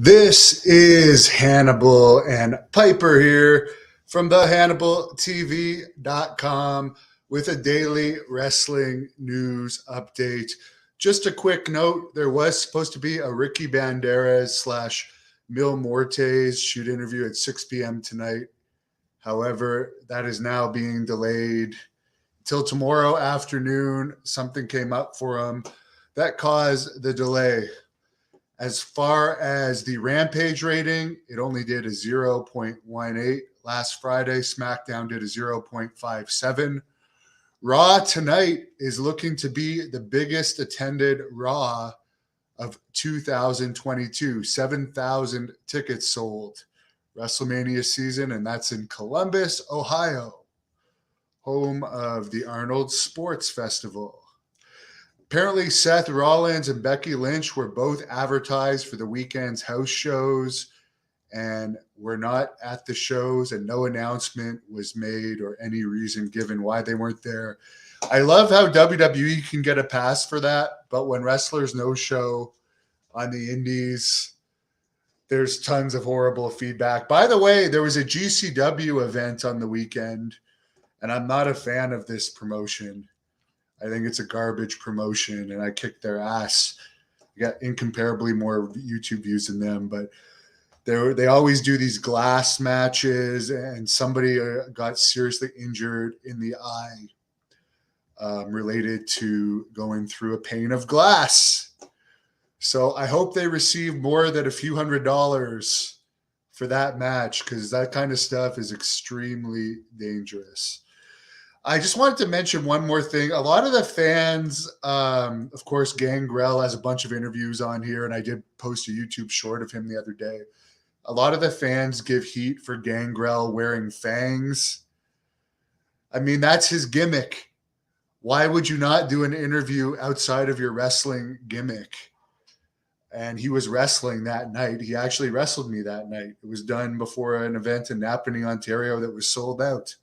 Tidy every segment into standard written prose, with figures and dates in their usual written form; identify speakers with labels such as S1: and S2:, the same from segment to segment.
S1: This is Hannibal and Piper here from the HannibalTV.com with a daily wrestling news update. Just a quick note, there was supposed to be a Ricky Banderas / Mil Mortes shoot interview at 6 p.m. tonight. However, that is now being delayed till tomorrow afternoon. Something came up for him that caused the delay. As far as the Rampage rating, it only did a 0.18 last Friday. SmackDown did a 0.57. Raw tonight is looking to be the biggest attended Raw of 2022. 7,000 tickets sold WrestleMania season, and that's in Columbus, Ohio, home of the Arnold Sports Festival. Apparently, Seth Rollins and Becky Lynch were both advertised for the weekend's house shows and were not at the shows, and no announcement was made or any reason given why they weren't there. I love how WWE can get a pass for that, but when wrestlers no show on the indies, there's tons of horrible feedback. By the way, there was a GCW event on the weekend, and I'm not a fan of this promotion. I think it's a garbage promotion, and I kicked their ass. I got incomparably more YouTube views than them, but they always do these glass matches, and somebody got seriously injured in the eye related to going through a pane of glass. So I hope they receive more than a few $100s for that match, because that kind of stuff is extremely dangerous. I just wanted to mention one more thing. A lot of the fans, of course, Gangrel has a bunch of interviews on here, and I did post a YouTube short of him the other day. A lot of the fans give heat for Gangrel wearing fangs. I mean, that's his gimmick. Why would you not do an interview outside of your wrestling gimmick? And he was wrestling that night. He actually wrestled me that night. It was done before an event in Napanee, Ontario that was sold out.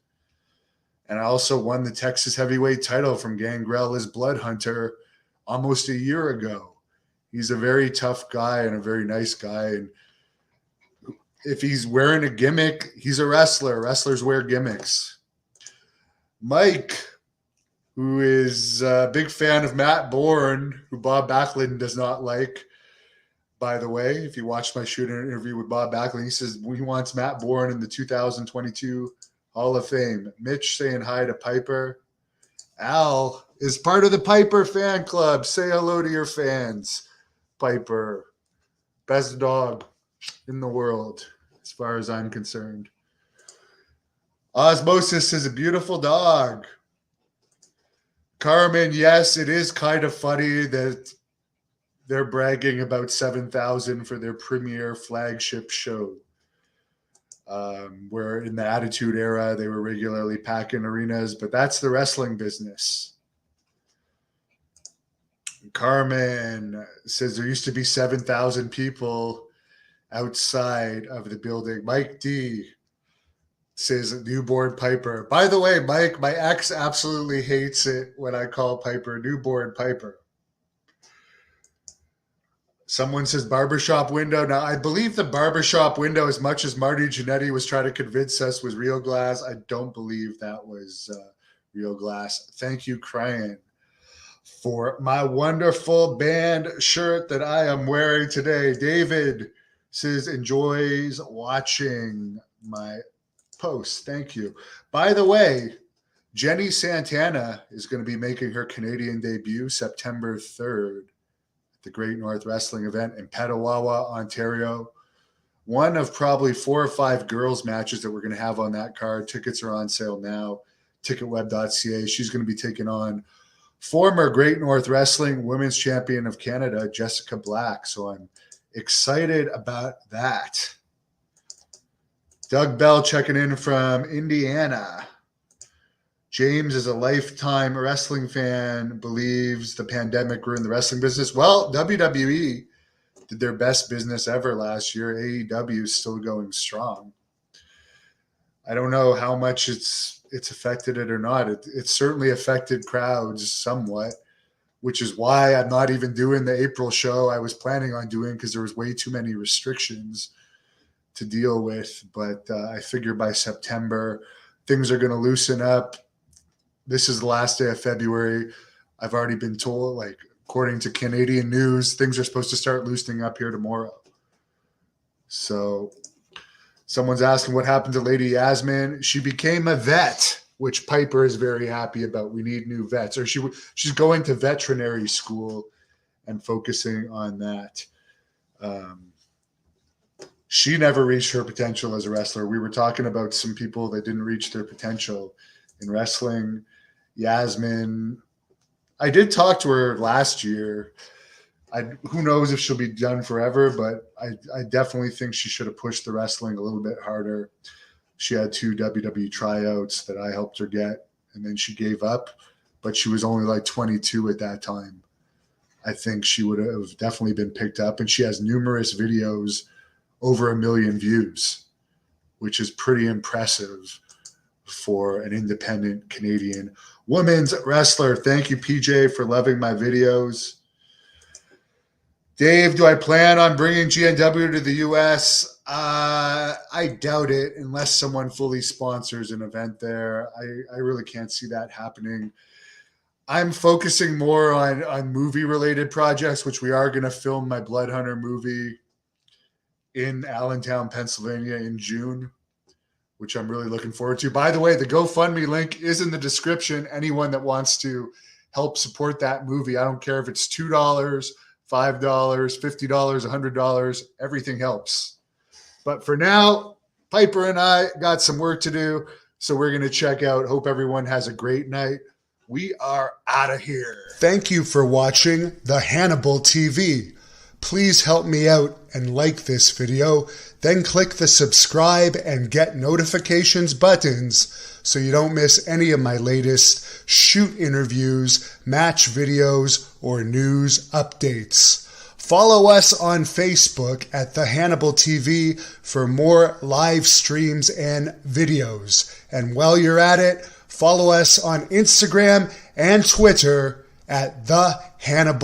S1: And I also won the Texas heavyweight title from Gangrel as Blood Hunter almost a year ago. He's a very tough guy and a very nice guy. And if he's wearing a gimmick, he's a wrestler. Wrestlers wear gimmicks. Mike, who is a big fan of Matt Bourne, who Bob Backlund does not like, by the way. If you watched my shoot interview with Bob Backlund, he says he wants Matt Bourne in the 2022 Hall of Fame. Mitch saying hi to Piper. Al is part of the Piper fan club. Say hello to your fans. Piper, best dog in the world, as far as I'm concerned. Osmosis is a beautiful dog. Carmen, yes, it is kind of funny that they're bragging about 7,000 for their premiere flagship show. Where in the Attitude Era, they were regularly packing arenas, but that's the wrestling business. Carmen says there used to be 7,000 people outside of the building. Mike D says newborn Piper. By the way, Mike, my ex absolutely hates it when I call Piper newborn Piper. Someone says barbershop window. Now, I believe the barbershop window, as much as Marty Jannetty was trying to convince us was real glass, I don't believe that was real glass. Thank you, Cryan, for my wonderful band shirt that I am wearing today. David says enjoys watching my post. Thank you. By the way, Jenny Santana is going to be making her Canadian debut September 3rd. The Great North Wrestling event in Petawawa, Ontario. One of probably 4 or 5 girls matches that we're going to have on that card. Tickets are on sale now. Ticketweb.ca. She's going to be taking on former Great North Wrestling Women's Champion of Canada, Jessica Black. So I'm excited about that. Doug Bell checking in from Indiana. James is a lifetime wrestling fan, believes the pandemic ruined the wrestling business. Well, WWE did their best business ever last year. AEW is still going strong. I don't know how much it's affected it or not. It certainly affected crowds somewhat. which is why I'm not even doing the April show I was planning on doing, because there was way too many restrictions to deal with. But I figure by September, things are going to loosen up. This is the last day of February. I've already been told, like, according to Canadian news, things are supposed to start loosening up here tomorrow. So someone's asking what happened to Lady Yasmin. She became a vet, which Piper is very happy about. We need new vets. Or she's going to veterinary school and focusing on that. She never reached her potential as a wrestler. We were talking about some people that didn't reach their potential in wrestling. Yasmin, I did talk to her last year. Who knows if she'll be done forever, but I definitely think she should have pushed the wrestling a little bit harder. She had 2 WWE tryouts that I helped her get, and then she gave up, but she was only like 22 at that time. I think she would have definitely been picked up, and she has numerous videos, over 1 million views, which is pretty impressive for an independent Canadian women's wrestler. Thank you, PJ, for loving my videos. Dave, do I plan on bringing GNW to the U.S.? I doubt it, unless someone fully sponsors an event there. I really can't see that happening. I'm focusing more on movie-related projects, which we are going to film my Blood Hunter movie in Allentown, Pennsylvania in June, which I'm really looking forward to. By the way, the GoFundMe link is in the description. Anyone that wants to help support that movie, I don't care if it's $2, $5, $50, $100, everything helps. But for now, Piper and I got some work to do, so we're going to check out. Hope everyone has a great night. We are out of here. Thank you for watching the Hannibal TV. Please help me out and like this video, then click the subscribe and get notifications buttons so you don't miss any of my latest shoot interviews, match videos, or news updates. Follow us on Facebook at The Hannibal TV for more live streams and videos. And while you're at it, follow us on Instagram and Twitter at The Hannibal